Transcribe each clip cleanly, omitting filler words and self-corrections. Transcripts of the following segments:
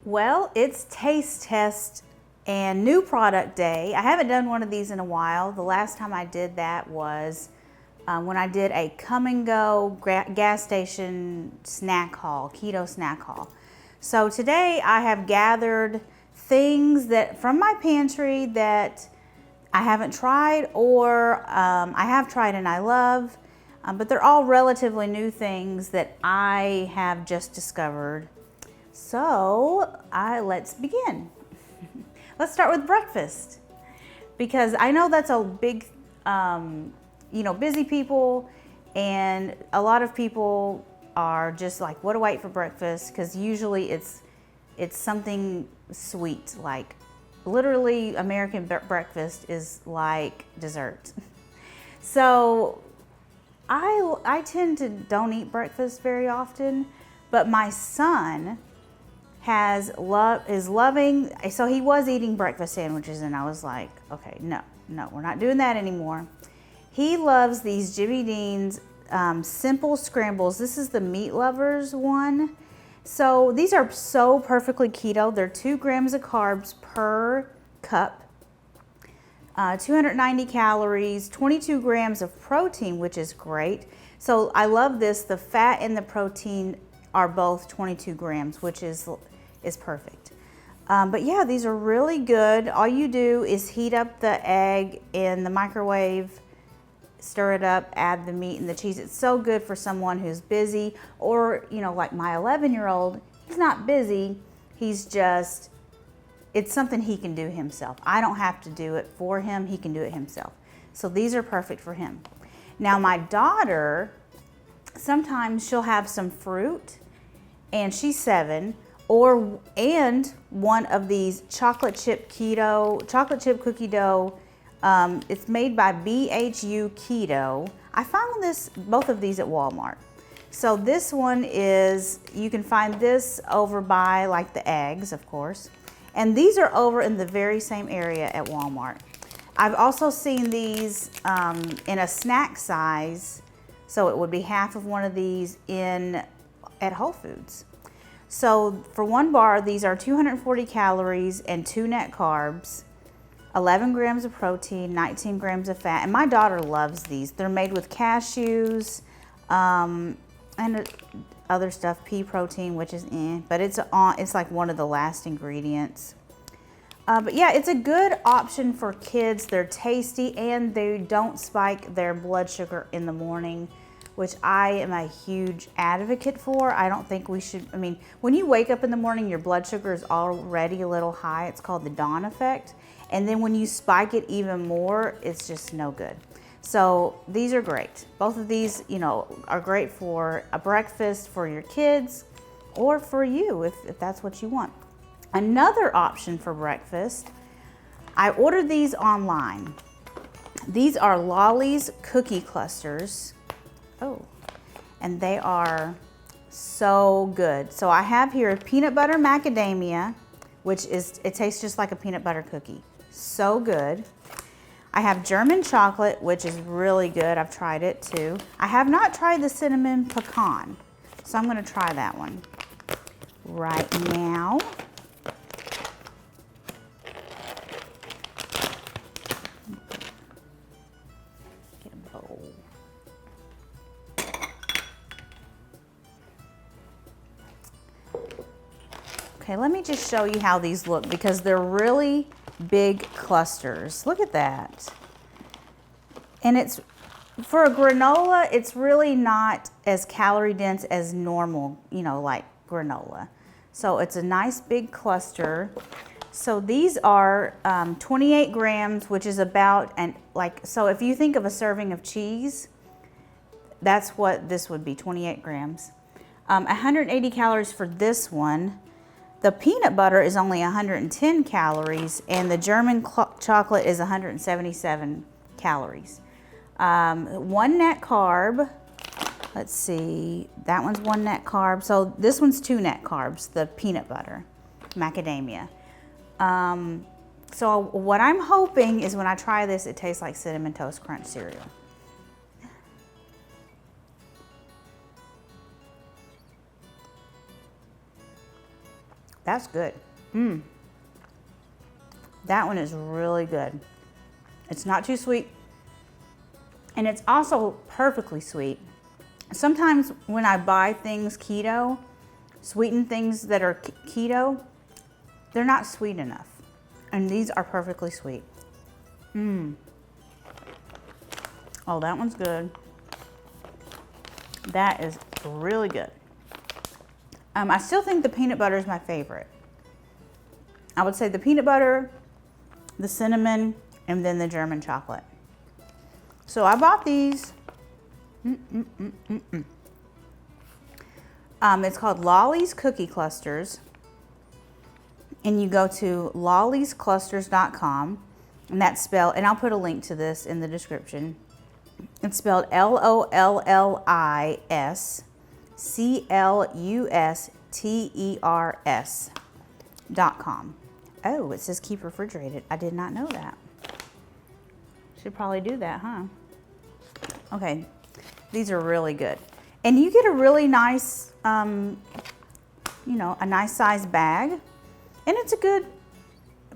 Well, it's taste test and new product day. I haven't done one of these in a while. The last time I did that was when I did a come and go gas station snack haul, keto snack haul. So today I have gathered things that from my pantry that I haven't tried or I have tried and I love, but they're all relatively new things that I have just discovered. So let's begin. Let's start with breakfast, because I know that's a big, busy people, and a lot of people are just like, what do I eat for breakfast? Because usually it's something sweet, like literally American breakfast is like dessert. So I tend to don't eat breakfast very often, but my son is loving, so he was eating breakfast sandwiches, and I was like, okay, no, we're not doing that anymore. He loves these Jimmy Dean's simple scrambles. This is the meat lovers one. So these are so perfectly keto. They're 2 grams of carbs per cup, 290 calories, 22 grams of protein, which is great. So I love this. The fat and the protein are both 22 grams, which is perfect. But yeah, these are really good. All you do is heat up the egg in the microwave, stir it up, add the meat and the cheese. It's so good for someone who's busy, or like my 11-year-old, he's not busy, it's something he can do himself. I don't have to do it for him, he can do it himself. So these are perfect for him. Now my daughter, sometimes she'll have some fruit, and she's 7, and one of these chocolate chip cookie dough. It's made by BHU Keto. I found both of these at Walmart. So this one you can find this over by like the eggs, of course. And these are over in the very same area at Walmart. I've also seen these in a snack size. So it would be half of one of these at Whole Foods. So for one bar, these are 240 calories and 2 net carbs, 11 grams of protein, 19 grams of fat. And my daughter loves these. They're made with cashews and other stuff, pea protein, which is but it's like one of the last ingredients. But yeah, it's a good option for kids. They're tasty and they don't spike their blood sugar in the morning, which I am a huge advocate for. I don't think we should, when you wake up in the morning, your blood sugar is already a little high. It's called the dawn effect. And then when you spike it even more, it's just no good. So these are great. Both of these, are great for a breakfast for your kids or for you if that's what you want. Another option for breakfast, I ordered these online. These are Lollies cookie clusters. Oh, and they are so good. So I have here peanut butter macadamia, it tastes just like a peanut butter cookie. So good. I have German chocolate, which is really good. I've tried it too. I have not tried the cinnamon pecan, so I'm going to try that one right now. Get a bowl. Okay, let me just show you how these look, because they're really big clusters. Look at that. And it's for a granola, it's really not as calorie dense as normal, like granola. So it's a nice big cluster. So these are 28 grams, which is about, so if you think of a serving of cheese, that's what this would be, 28 grams. 180 calories for this one. The peanut butter is only 110 calories, and the German chocolate is 177 calories. 1 net carb. Let's see, that one's 1 net carb. So this one's 2 net carbs, the peanut butter, macadamia. So what I'm hoping is when I try this, it tastes like Cinnamon Toast Crunch cereal. That's good. That one is really good. It's not too sweet. And it's also perfectly sweet. Sometimes when I buy things keto, sweetened things that are keto, they're not sweet enough. And these are perfectly sweet. Oh, that one's good. That is really good. I still think the peanut butter is my favorite. I would say the peanut butter, the cinnamon, and then the German chocolate. So I bought these. It's called Lollies Cookie Clusters. And you go to lolliesclusters.com, and that's spelled, and I'll put a link to this in the description. It's spelled LOLLISCLUSTERS.com. Oh, it says keep refrigerated. I did not know that. Should probably do that, huh? Okay, these are really good. And you get a really nice, a nice sized bag. And it's a good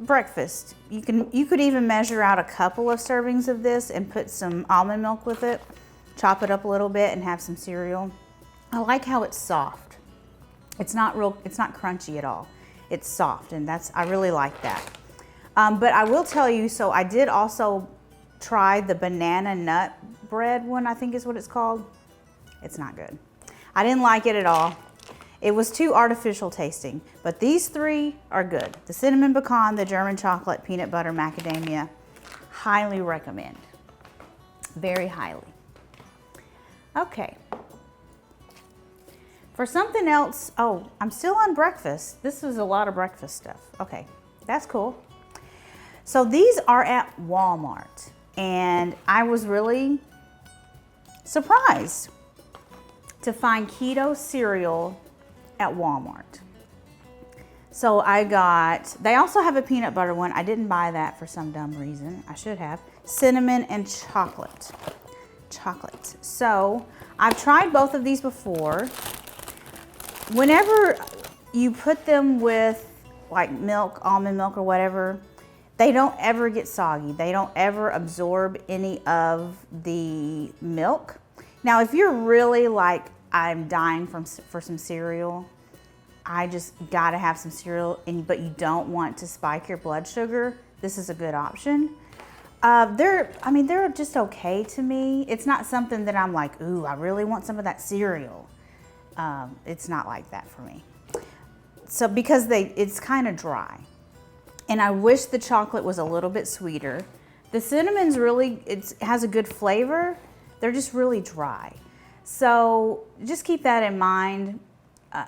breakfast. You could even measure out a couple of servings of this and put some almond milk with it, chop it up a little bit and have some cereal. I like how it's soft. It's not crunchy at all. It's soft, and I really like that. But I will tell you, so I did also try the banana nut bread one, I think is what it's called. It's not good. I didn't like it at all. It was too artificial tasting, but these three are good. The cinnamon pecan, the German chocolate, peanut butter, macadamia, highly recommend. Very highly. Okay. For something else, oh, I'm still on breakfast. This is a lot of breakfast stuff. Okay, that's cool. So these are at Walmart, and I was really surprised to find keto cereal at Walmart. So they also have a peanut butter one. I didn't buy that for some dumb reason. I should have. Cinnamon and chocolate. So I've tried both of these before. Whenever you put them with like milk, almond milk or whatever, they don't ever get soggy. They don't ever absorb any of the milk. Now, if you're really like, I'm dying for some cereal, I just gotta have some cereal, but you don't want to spike your blood sugar, this is a good option. They're just okay to me. It's not something that I'm like, ooh, I really want some of that cereal. It's not like that for me. So because it's kind of dry. And I wish the chocolate was a little bit sweeter. The cinnamon's it has a good flavor. They're just really dry. So just keep that in mind.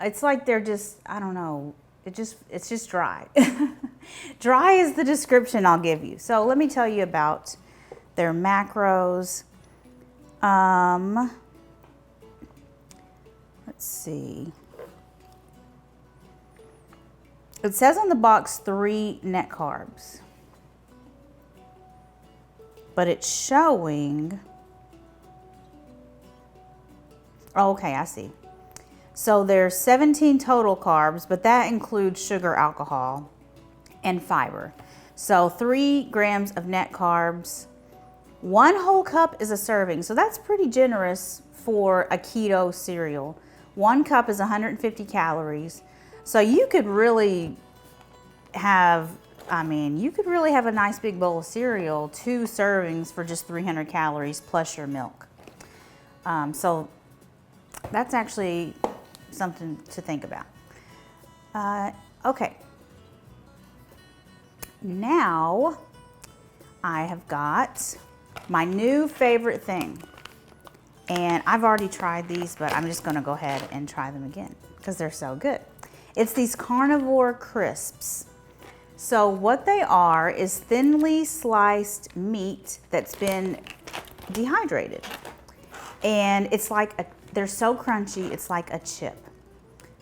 It's like they're just, I don't know, it's just dry. Dry is the description I'll give you. So let me tell you about their macros. Let's see. It says on the box 3 net carbs, but it's showing, oh, okay, I see. So there's 17 total carbs, but that includes sugar, alcohol, and fiber. So 3 grams of net carbs. 1 whole cup is a serving, so that's pretty generous for a keto cereal. 1 cup is 150 calories. So you could really have, a nice big bowl of cereal, 2 servings for just 300 calories plus your milk. So that's actually something to think about. Okay. Now I have got my new favorite thing. And I've already tried these, but I'm just gonna go ahead and try them again because they're so good. It's these Carnivore Crisps. So what they are is thinly sliced meat that's been dehydrated. And it's like, they're so crunchy, it's like a chip.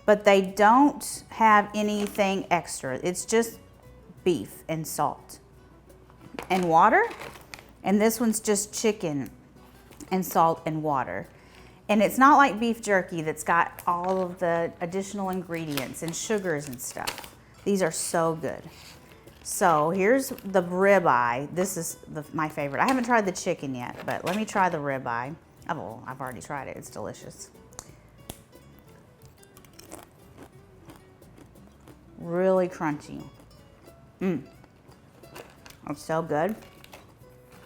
But they don't have anything extra. It's just beef and salt and water. And this one's just chicken and salt and water. And it's not like beef jerky that's got all of the additional ingredients and sugars and stuff. These are so good. So here's the ribeye. This is my favorite. I haven't tried the chicken yet, but let me try the ribeye. Oh, I've already tried it. It's delicious. Really crunchy. It's so good.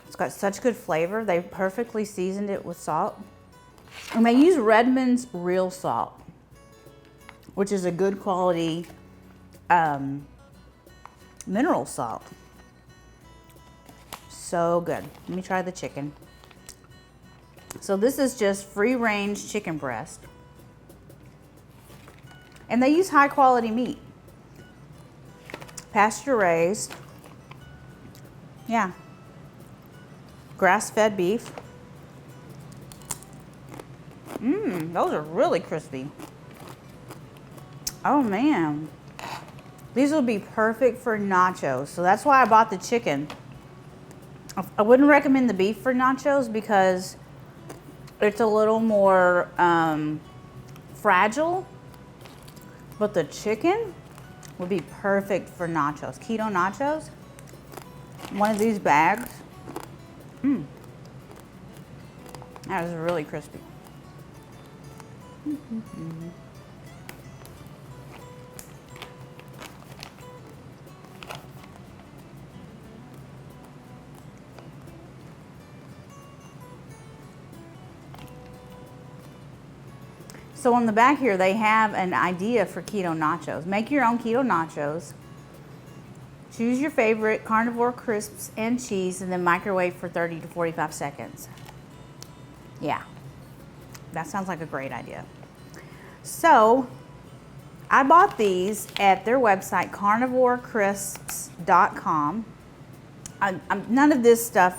It's got such good flavor. They perfectly seasoned it with salt. And they use Redmond's real salt, which is a good quality mineral salt. So good. Let me try the chicken. So this is just free range chicken breast. And they use high quality meat. Pasture raised. Yeah. Grass fed beef. Those are really crispy. Oh man. These would be perfect for nachos. So that's why I bought the chicken. I wouldn't recommend the beef for nachos because it's a little more fragile. But the chicken would be perfect for nachos. Keto nachos. One of these bags. That is really crispy. So on the back here, they have an idea for keto nachos. Make your own keto nachos. Choose your favorite carnivore crisps and cheese and then microwave for 30 to 45 seconds. Yeah, that sounds like a great idea. So I bought these at their website, carnivorecrisps.com. None of this stuff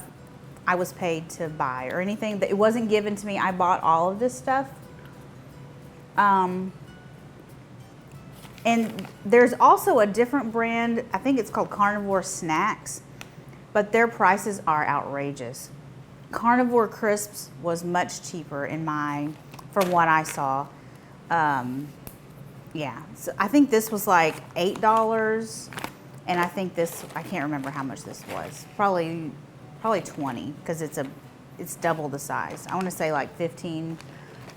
I was paid to buy or anything. It wasn't given to me. I bought all of this stuff. And there's also a different brand, I think it's called Carnivore Snacks, but their prices are outrageous. Carnivore Crisps was much cheaper from what I saw. Yeah, so I think this was like $8, and I think this, I can't remember how much this was. Probably 20, because it's double the size. I want to say like 15.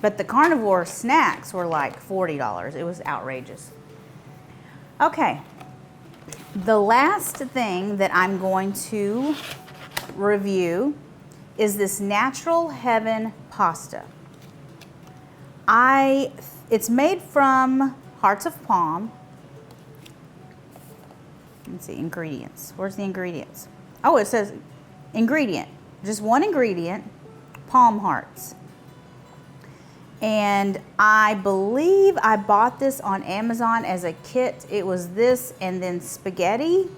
But the Carnivore Snacks were like $40. It was outrageous. Okay, the last thing that I'm going to review is this Natural Heaven pasta. It's made from hearts of palm. Let's see, ingredients. Where's the ingredients? Oh, it says ingredient. Just one ingredient, palm hearts. And I believe I bought this on Amazon as a kit. It was this and then spaghetti.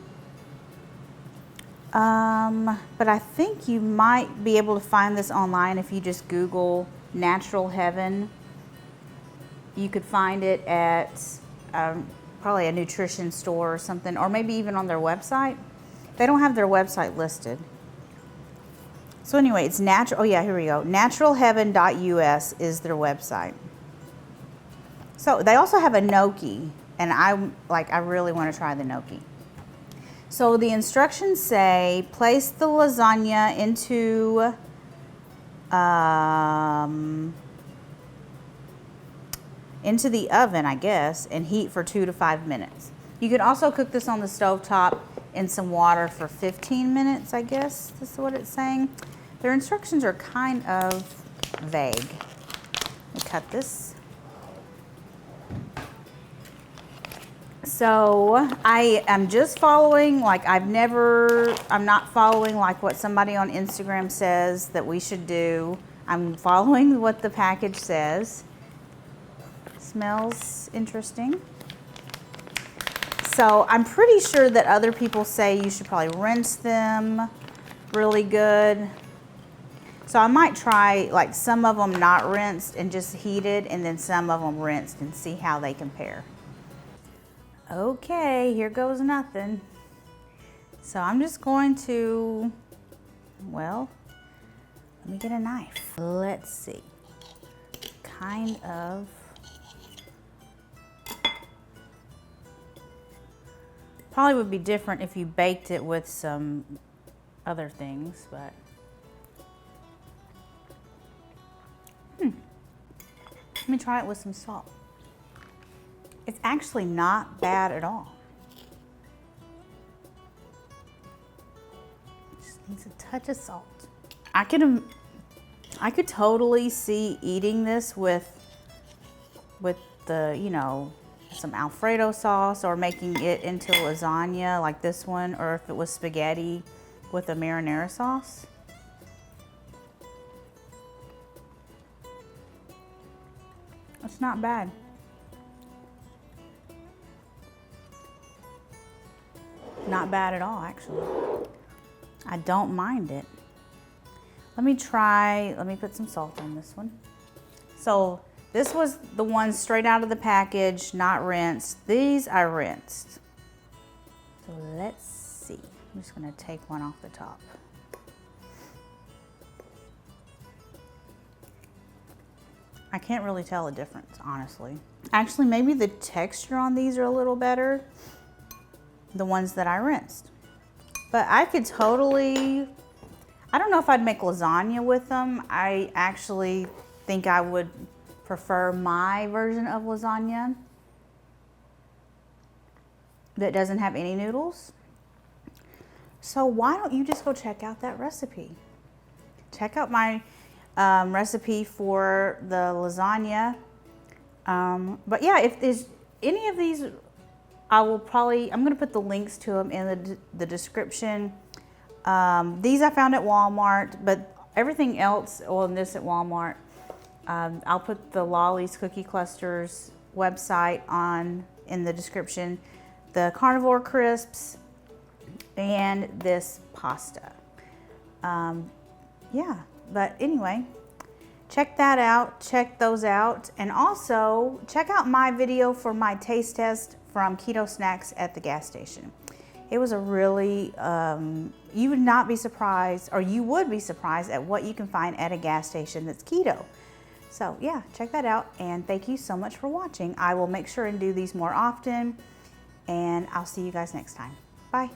But I think you might be able to find this online if you just Google Natural Heaven. You could find it at probably a nutrition store or something, or maybe even on their website. They don't have their website listed. So anyway, it's natural. Oh yeah, here we go. Naturalheaven.us is their website. So they also have a gnocchi, and I really want to try the gnocchi. So the instructions say place the lasagna into the oven, I guess, and heat for 2 to 5 minutes. You could also cook this on the stovetop in some water for 15 minutes, I guess. This is what it's saying. Their instructions are kind of vague. Let me cut this. So I am just following, I'm not following like what somebody on Instagram says that we should do. I'm following what the package says. Smells interesting. So I'm pretty sure that other people say you should probably rinse them really good. So I might try like some of them not rinsed and just heated, and then some of them rinsed and see how they compare. Okay, here goes nothing. So I'm just going to, well, let me get a knife. Let's see. kind of, probably would be different if you baked it with some other things, but let me try it with some salt. It's actually not bad at all. Just needs a touch of salt. I could totally see eating this with the, you know, some Alfredo sauce, or making it into lasagna like this one, or if it was spaghetti with a marinara sauce. It's not bad. Not bad at all, actually. I don't mind it. Let me put some salt on this one. So this was the one straight out of the package, not rinsed. These I rinsed. So let's see. I'm just gonna take one off the top. I can't really tell a difference, honestly. Actually, maybe the texture on these are a little better, the ones that I rinsed. But I could totally, I don't know if I'd make lasagna with them. I actually think I would prefer my version of lasagna that doesn't have any noodles. So why don't you just go check out that recipe? Check out my recipe for the lasagna. But yeah, if there's any of these, I'm gonna put the links to them in the description. These I found at Walmart, but everything else, well, and this at Walmart. I'll put the Lollies Cookie Clusters website in the description, the Carnivore Crisps, and this pasta. Yeah, but anyway, check that out, check those out, and also check out my video for my taste test from Keto Snacks at the gas station. It was a really, you would not be surprised, or you would be surprised at what you can find at a gas station that's keto. So yeah, check that out, and thank you so much for watching. I will make sure and do these more often, and I'll see you guys next time. Bye.